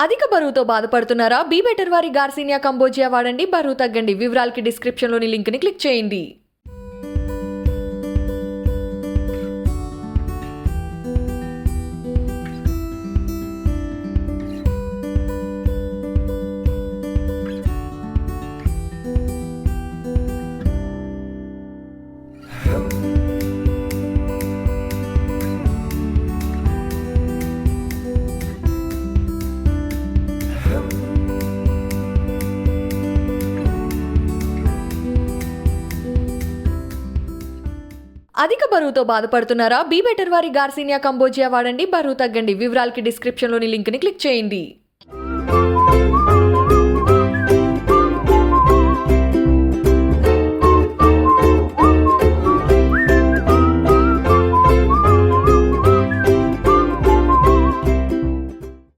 అధిక బరువుతో బాధపడుతున్నారా? బీ బెటర్ వారి గార్సినియా కంబోజియా వాడండి, బరువు తగ్గండి. వివరాలకి డిస్క్రిప్షన్లోని లింక్ని క్లిక్ చేయండి. అధిక బరువుతో బాధపడుతున్నారా? బీ బెటర్ వారి గార్సినియా కంబోజియా వాడండి, బరువు తగ్గండి. వివరాలకి డిస్క్రిప్షన్లోని లింక్ని క్లిక్ చేయండి.